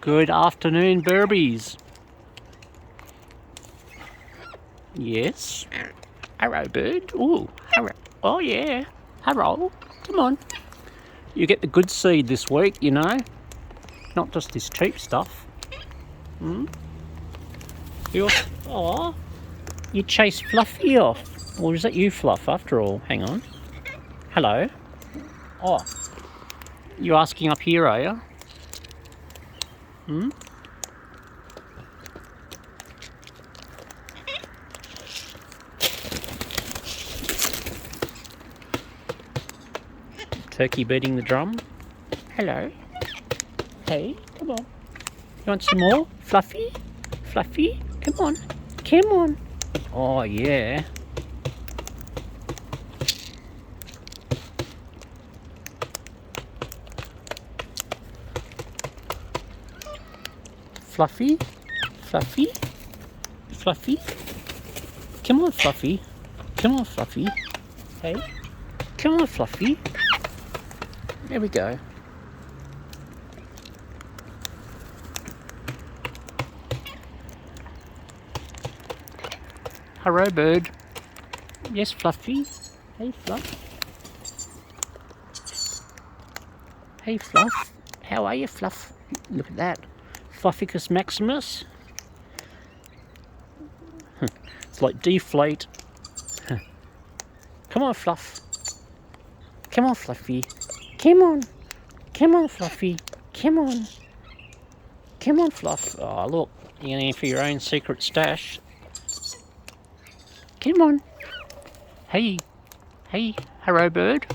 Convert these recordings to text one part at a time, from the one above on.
Good afternoon, Burbies. Yes. Hello, bird. Ooh, hello. Oh, yeah. Hello. Come on. You get the good seed this week, you know. Not just this cheap stuff. Oh, you chased Fluffy off. Or is that you, Fluff, after all? Hang on. Hello. Oh. You asking up here, are you? Turkey beating the drum. Hello. Hey, come on. You want some more? Fluffy? Fluffy? Come on. Come on. Oh, yeah. Fluffy? Fluffy? Fluffy? Come on, Fluffy. Come on, Fluffy. Hey. Come on, Fluffy. There we go. Hello, bird. Yes, Fluffy. Hey, Fluff. Hey, Fluff. How are you, Fluff? Look at that. Flufficus Maximus. It's like deflate. Come on, Fluff. Come on, Fluffy. Come on. Come on, Fluffy. Come on. Come on, Fluff. Oh, look. You're going in for your own secret stash. Come on. Hey. Hey. Hello, bird.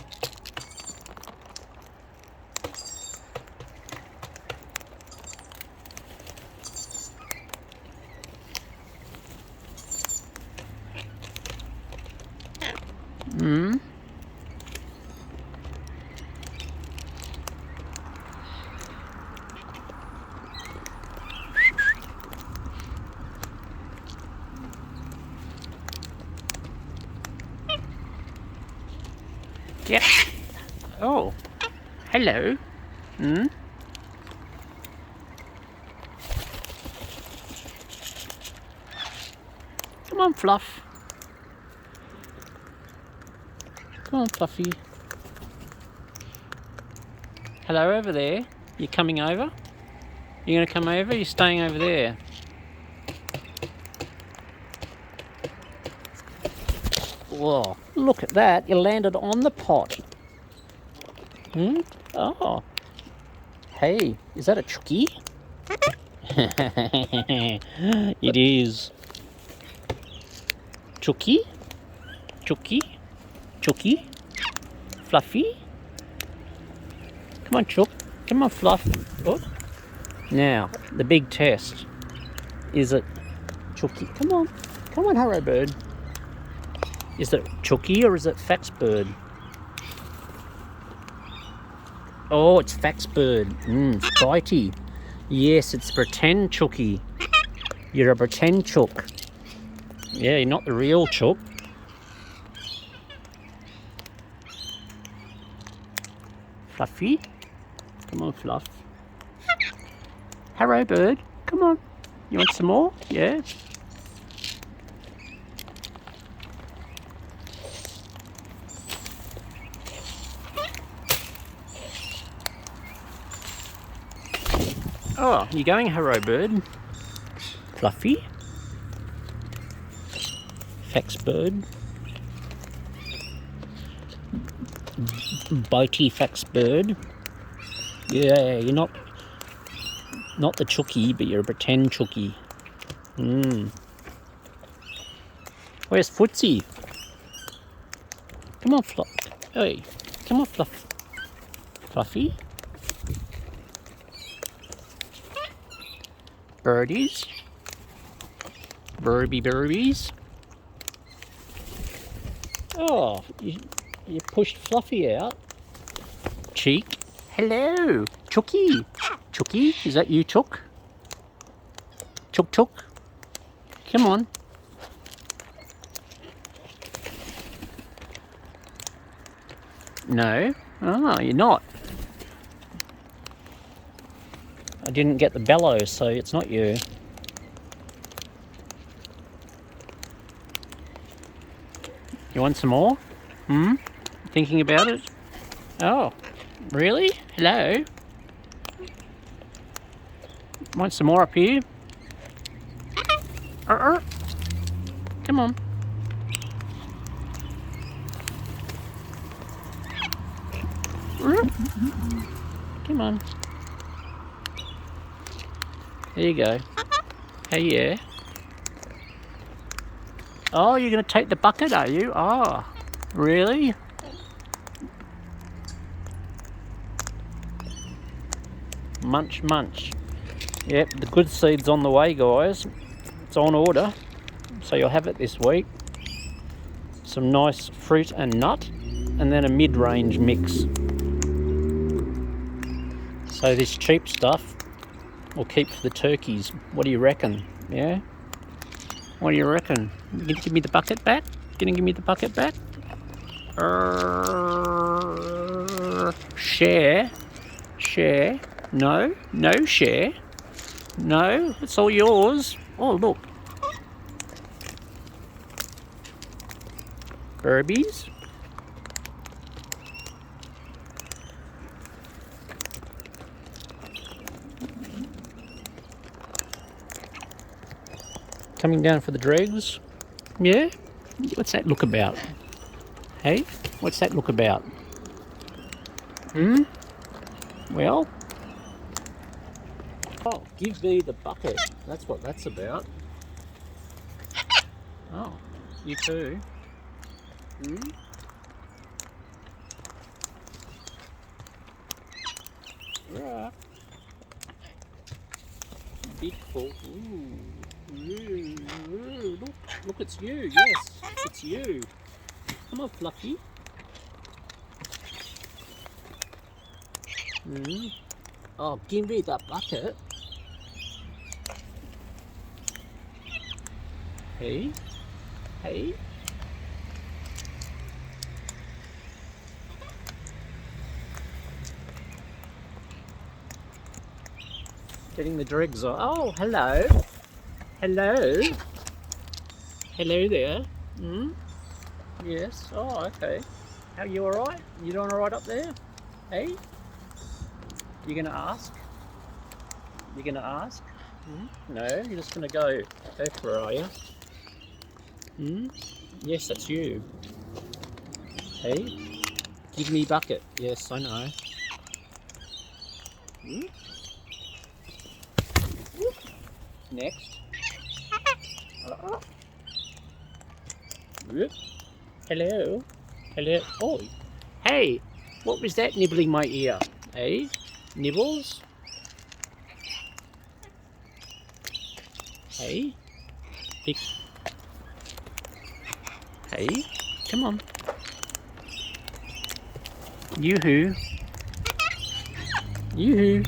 Yeah. Oh. Hello. Come on, Fluff. Come on, Fluffy. Hello over there. You coming over? You gonna come over? You're staying over there. Whoa, look at that. You landed on the pot. Oh. Hey, is that a chookie? It is. Chookie? Chookie? Chookie? Fluffy? Come on, Chook. Come on, Fluff. Oh. Now, the big test. Is it Chookie? Come on. Come on, Hello Bird. Is it Chookie or is it Faxbird? Oh, it's Faxbird. It's bitey. Yes, it's pretend Chookie. You're a pretend Chook. Yeah, you're not the real Chook. Fluffy? Come on, Fluff. Hello, bird. Come on. You want some more? Yeah. Oh, you going, Hello, bird? Fluffy? Faxbird? Bitey Faxbird? Yeah, you're not the Chookie, but you're a pretend Chookie. Where's Footsie? Come on, Fluff. Hey, come on, Fluff. Fluffy? Birdies? Burbies? Oh, you pushed Fluffy out. Cheek. Hello, Chookie. Chookie, is that you, Chook? Chook. Come on. No. Oh, you're not. I didn't get the bellows, so it's not you. You want some more? Thinking about it? Oh, really? Hello? Want some more up here? Come on. Come on. There you go. Hey, yeah. Oh, you're going to take the bucket, are you? Oh, really? Munch, munch. Yep, the good seed's on the way, guys. It's on order. So you'll have it this week. Some nice fruit and nut, and then a mid-range mix. So this cheap stuff will keep for the turkeys. What do you reckon? Yeah? What do you reckon? You gonna give me the bucket back? Gonna give me the bucket back? Share? Share? No? No share? No? It's all yours. Oh, look. Burbies? Coming down for the dregs. Yeah? What's that look about? Hey? What's that look about? Well? Oh, give me the bucket. That's what that's about. Oh, you too. Right. Big full. Look, it's you. Yes, it's you. Come on, Fluffy. Oh, give me that bucket. Hey, hey. Getting the dregs on. Oh, hello. Hello. Hello there. Yes. Oh, okay. How you alright? You doing alright up there? Hey? You gonna ask? You gonna ask? No, you're just gonna go over, are you? Yes, that's you. Hey? Give me bucket. Yes, I know. Next. Hello. Hello. Oh, hey. What was that nibbling my ear? Hey? Nibbles? Hey? Big. Hey? Come on. Yoo-hoo. Yoo-hoo.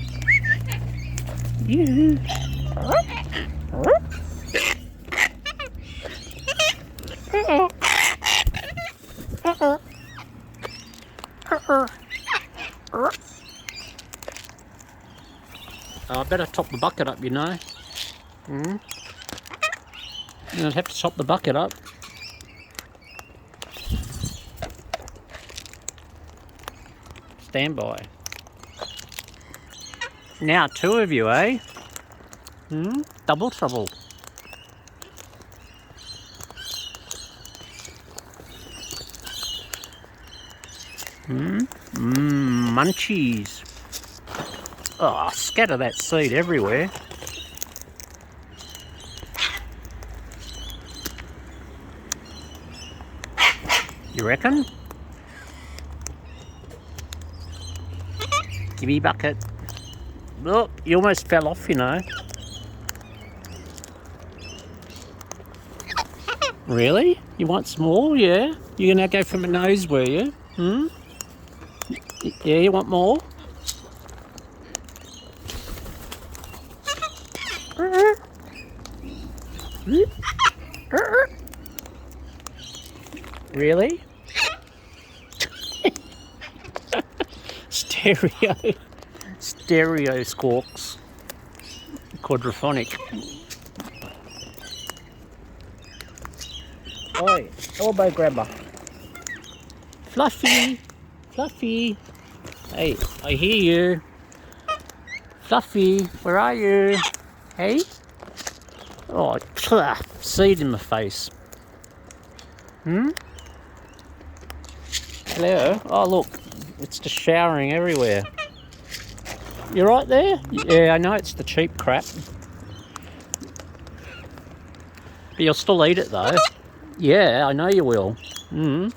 Yoo-hoo. I better top the bucket up, you know. I'd have to top the bucket up. Stand by. Now, two of you, eh? Double trouble. Munchies. Oh, scatter that seed everywhere. You reckon? Give me a bucket. Look, you almost fell off, you know. Really? You want some more? Yeah? You're gonna go for my nose, were you? Yeah, you want more? Really? Stereo squawks. Quadraphonic. Oi, elbow grabber. Fluffy, Fluffy. Hey, I hear you. Fluffy, where are you? Hey? Oh, seed in my face. Hello? Oh, look, it's just showering everywhere. You right there? Yeah, I know it's the cheap crap. But you'll still eat it though. Yeah, I know you will. You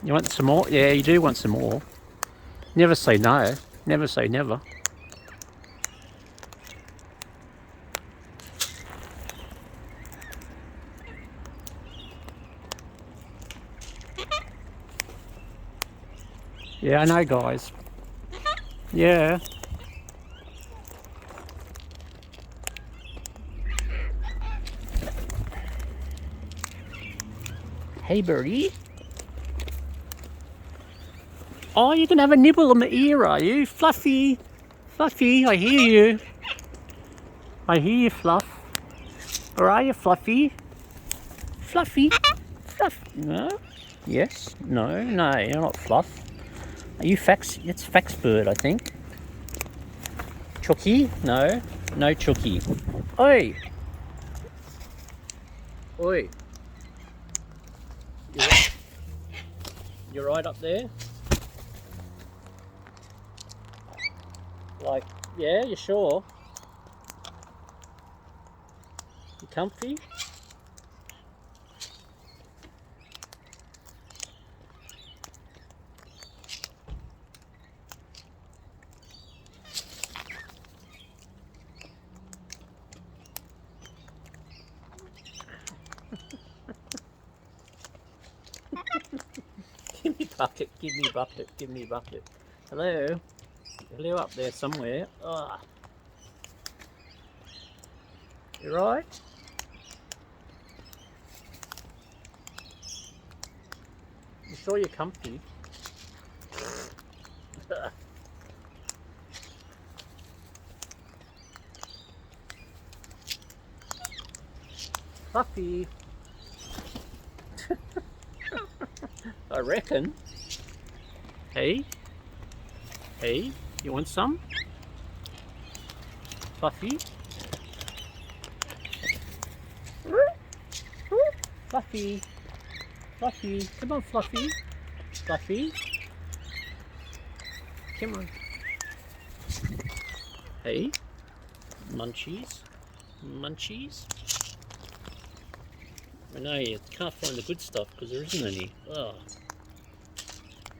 want some more? Yeah, you do want some more. Never say no. Never say never. Yeah, I know, guys. Yeah. Hey, birdie. Oh, you can have a nibble on the ear, are you? Fluffy. Fluffy, I hear you. I hear you, Fluff. Where are you, Fluffy? Fluffy. Fluff. No. Yes. No. No, you're not Fluff. Are you Fax? It's Fax Bird, I think. Chucky? No. No Chucky. Oi. Oi. You're right up there? Like, yeah, you sure? You comfy? Give me bucket, give me bucket, give me bucket. Hello? Hello up there somewhere. Oh. You right? You sure you're comfy? Fluffy. I reckon. Hey? Hey? You want some? Fluffy? Fluffy? Fluffy? Come on, Fluffy. Fluffy? Come on. Hey? Munchies? Munchies? I know you can't find the good stuff because there isn't any. Oh.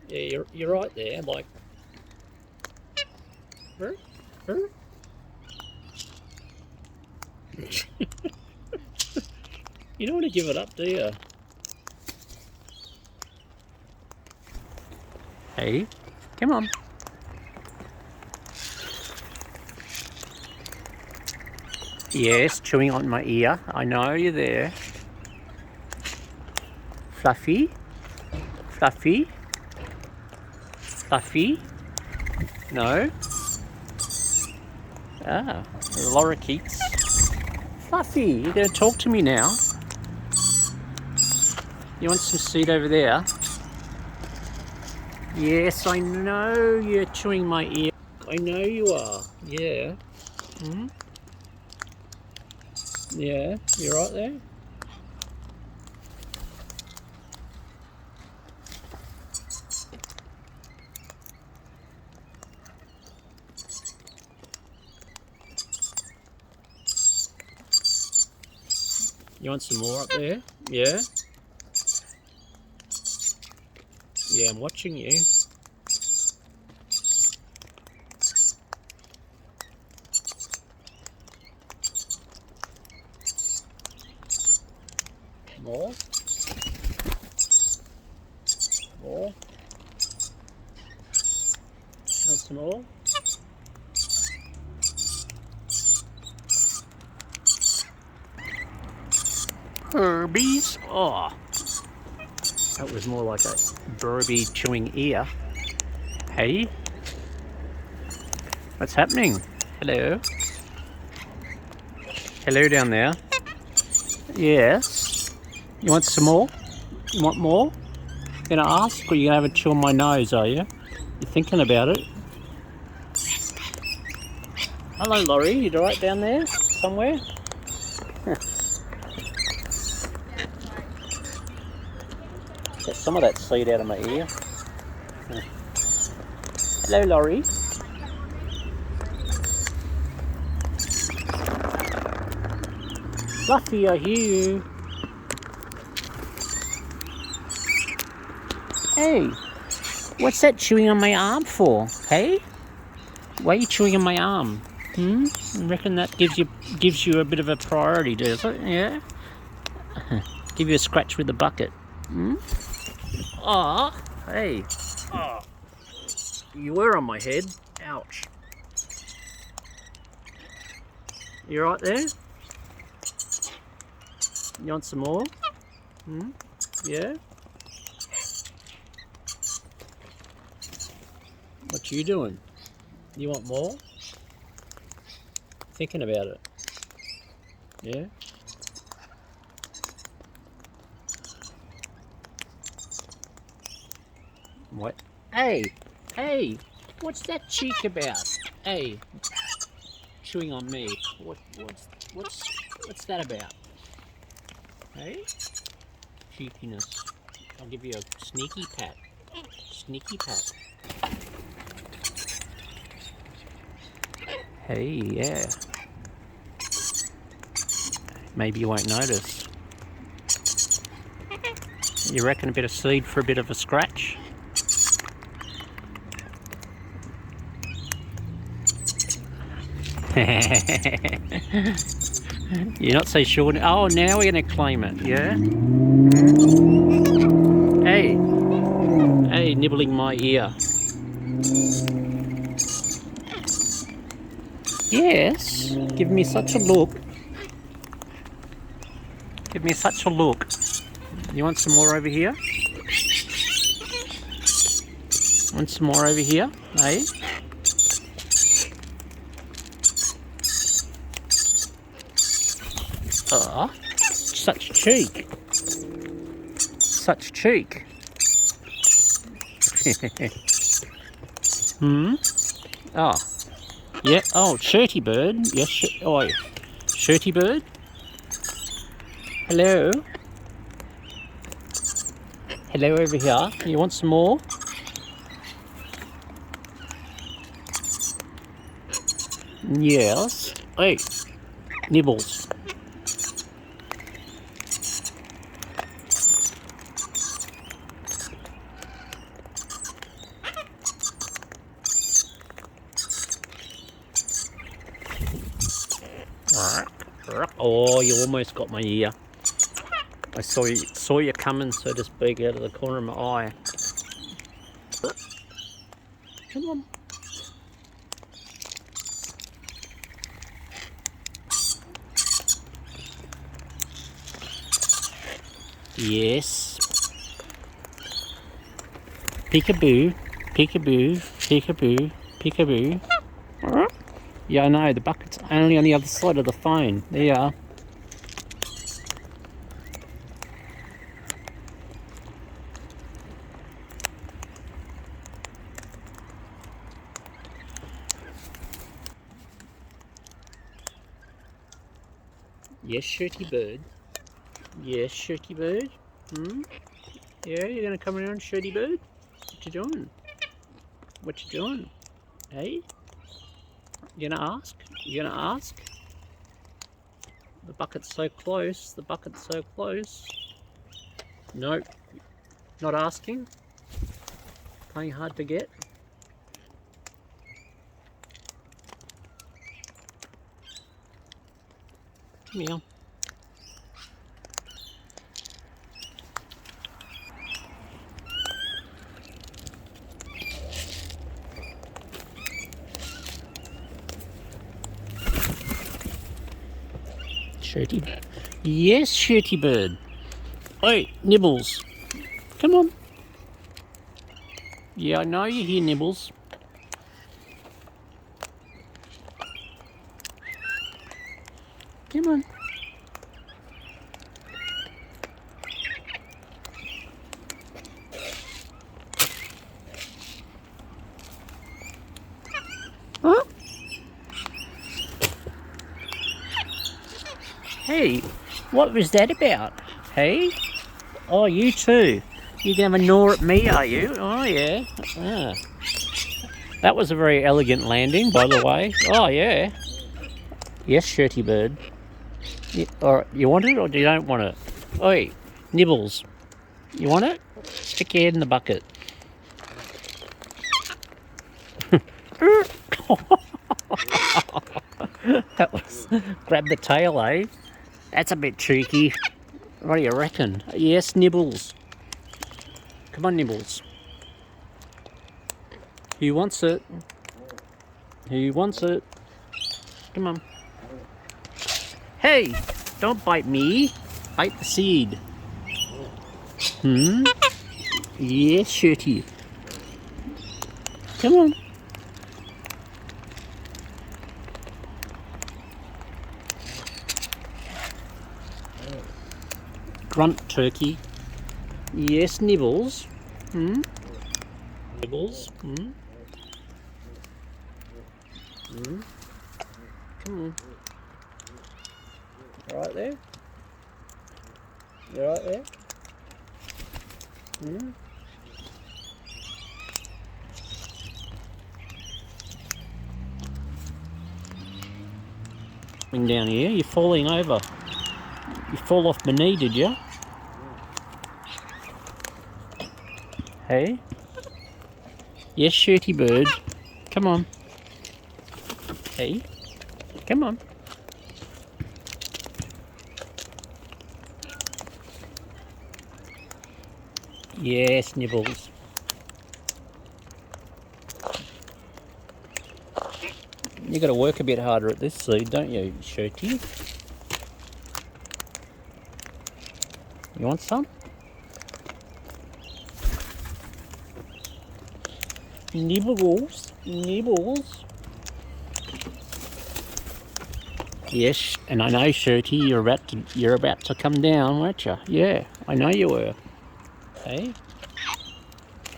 Yeah, you're right there. Like, you don't want to give it up, do you? Hey, come on. Yes, chewing on my ear. I know you're there. Fluffy? Fluffy? Fluffy? No? Ah, lorikeets. Fluffy, you're going to talk to me now? You want some seed over there? Yes, I know you're chewing my ear. I know you are. Yeah. Yeah, you're right there. You want some more up there? Yeah? Yeah, I'm watching you. More? More? Want some more? Herbies? Oh, that was more like a Burby chewing ear. Hey? What's happening? Hello? Hello down there. Yes? You want some more? You want more? You gonna ask, or you gonna have a chew on my nose, are you? You're thinking about it? Hello, Laurie. You alright down there? Somewhere? Get some of that seed out of my ear. Hello, Laurie. Fluffy, I hear you. Hey, what's that chewing on my arm for? Hey, why are you chewing on my arm? I reckon that gives you a bit of a priority, does it? Yeah. Give you a scratch with the bucket. Oh, hey. Oh, you were on my head. Ouch. You right there? You want some more? Yeah? What you doing? You want more? Thinking about it. Yeah? What? Hey! Hey! What's that cheek about? Hey! Chewing on me. What's that about? Hey? Cheekiness. I'll give you a sneaky pat. Sneaky pat. Hey, yeah. Maybe you won't notice. You reckon a bit of seed for a bit of a scratch? You're not so sure. Oh, now we're going to claim it, yeah? Hey. Hey, nibbling my ear. Yes. Give me such a look. Give me such a look. You want some more over here? Want some more over here? Hey? Oh, such cheek. Such cheek. Oh. Yeah. Oh, shirty bird. Yes. Shirty bird. Hello. Hello over here. You want some more? Yes. Hey. Nibbles. Oh, you almost got my ear. I saw you coming, so to speak, out of the corner of my eye. Come on. Yes. Peekaboo, peekaboo, peekaboo, peekaboo. Yeah, I know, the bucket's only on the other side of the phone. There you are. Yes, shirty bird. Yes, shirty bird. Yeah, you're gonna come around, shirty bird? What you doing? What you doing? Hey? You gonna ask? You gonna ask? The bucket's so close. The bucket's so close. Nope. Not asking. Playing hard to get. Come here. Shirty. Yes, shirty bird. Oi, Nibbles. Come on. Yeah, I know you hear Nibbles. Come on. Huh? Hey, what was that about? Hey? Oh, you too. You're going to have a gnaw at me, are you? Oh, yeah. Ah. That was a very elegant landing, by the way. Oh, yeah. Yes, shirty bird. Or you want it or you don't want it? Oi, Nibbles. You want it? Stick your head in the bucket. That was... Grab the tail, eh? That's a bit cheeky. What do you reckon? Yes, Nibbles. Come on, Nibbles. Who wants it? Who wants it? Come on. Hey! Don't bite me. Bite the seed. Yes, shirty. Come on. Grunt turkey. Yes, Nibbles. Nibbles. Come on. Right there. You right there? Down here, you're falling over. You fall off my knee, did you? Hey? Yes, shirty bird. Come on. Hey? Come on. Yes, Nibbles. You got to work a bit harder at this seed, don't you, shirty? You want some? Nibbles, Nibbles. Yes, and I know, shirty, you're about to come down, weren't you? Yeah, I know you were. Hey,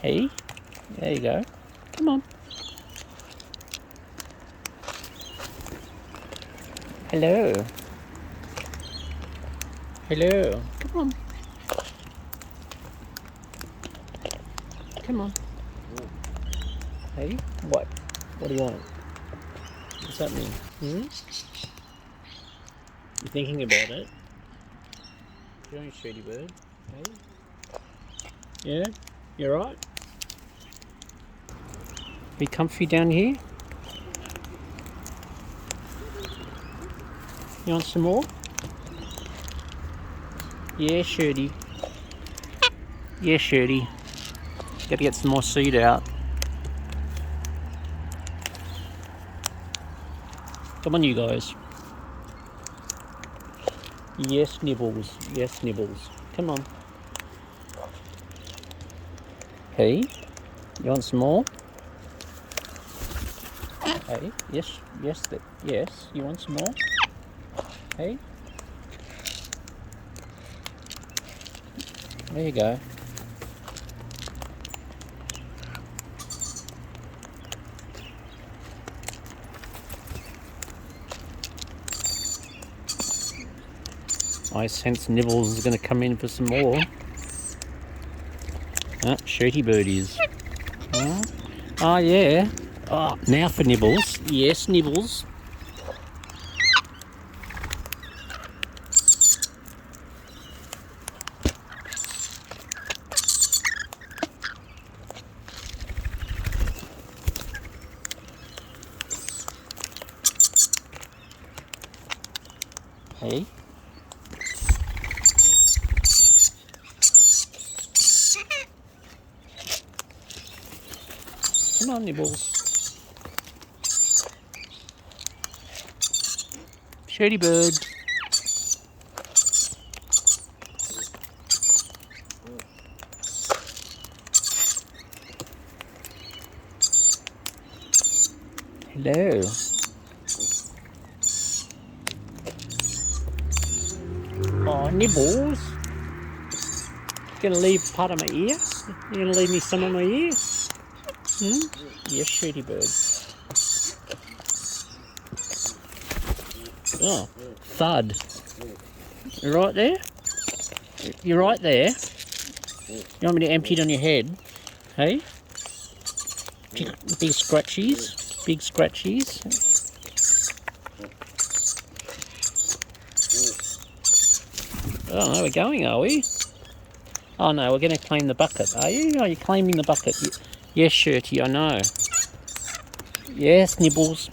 hey, there you go. Come on. Hello. Hello. Come on. Come on. Hey, what? What do you want? What's that mean? You thinking about it? You're a shirty bird. Hey? Yeah? You alright? Be comfy down here? You want some more? Yeah, shirty. Yeah, shirty. Gotta get some more seed out. Come on, you guys. Yes, Nibbles. Yes, Nibbles. Come on. Hey, you want some more? Hey, yes, yes, yes. You want some more? Hey. There you go. I sense Nibbles is going to come in for some more. Ah, shirty birdies. Oh, yeah. Oh, now for Nibbles. Yes, Nibbles. Hey. Come on, Nibbles. Shirty bird. Hello. Oh, Nibbles. Gonna leave part of my ear? You gonna leave me some of my ear? Yes, shooty bird. Oh, thud. You right there? You're right there. You want me to empty it on your head? Hey? Big scratchies. Big scratchies. Oh no, we're going, are we? Oh no, we're going to claim the bucket, are you? Are you claiming the bucket? Yes, Shirty, I know. Yes, Nibbles.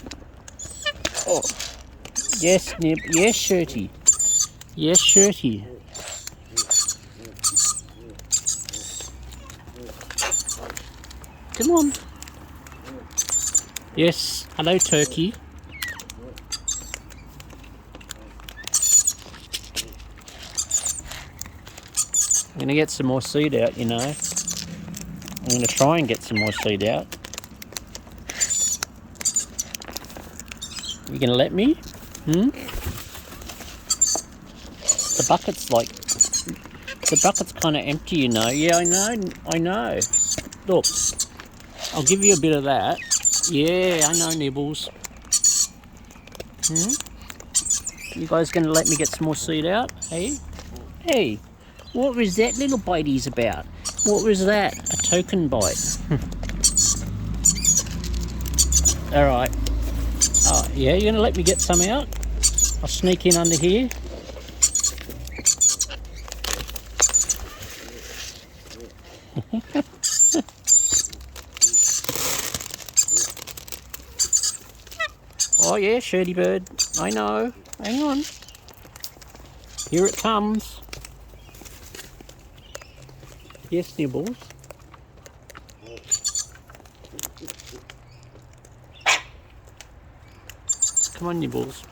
Oh. Yes, Yes, Shirty. Yes, Shirty. Come on. Yes, hello, Turkey. I'm going to get some more seed out, you know. I'm going to try and get some more seed out. You going to let me? The bucket's kind of empty, you know. Yeah, I know. Look, I'll give you a bit of that. Yeah, I know, Nibbles. You guys going to let me get some more seed out? Hey? Hey, what was that little bitey's about? What was that? A token bite. Alright. Oh, yeah, you're going to let me get some out? I'll sneak in under here. Oh yeah, Shirty bird. I know. Hang on. Here it comes. Yes, Nibbles. Come on, Nibbles.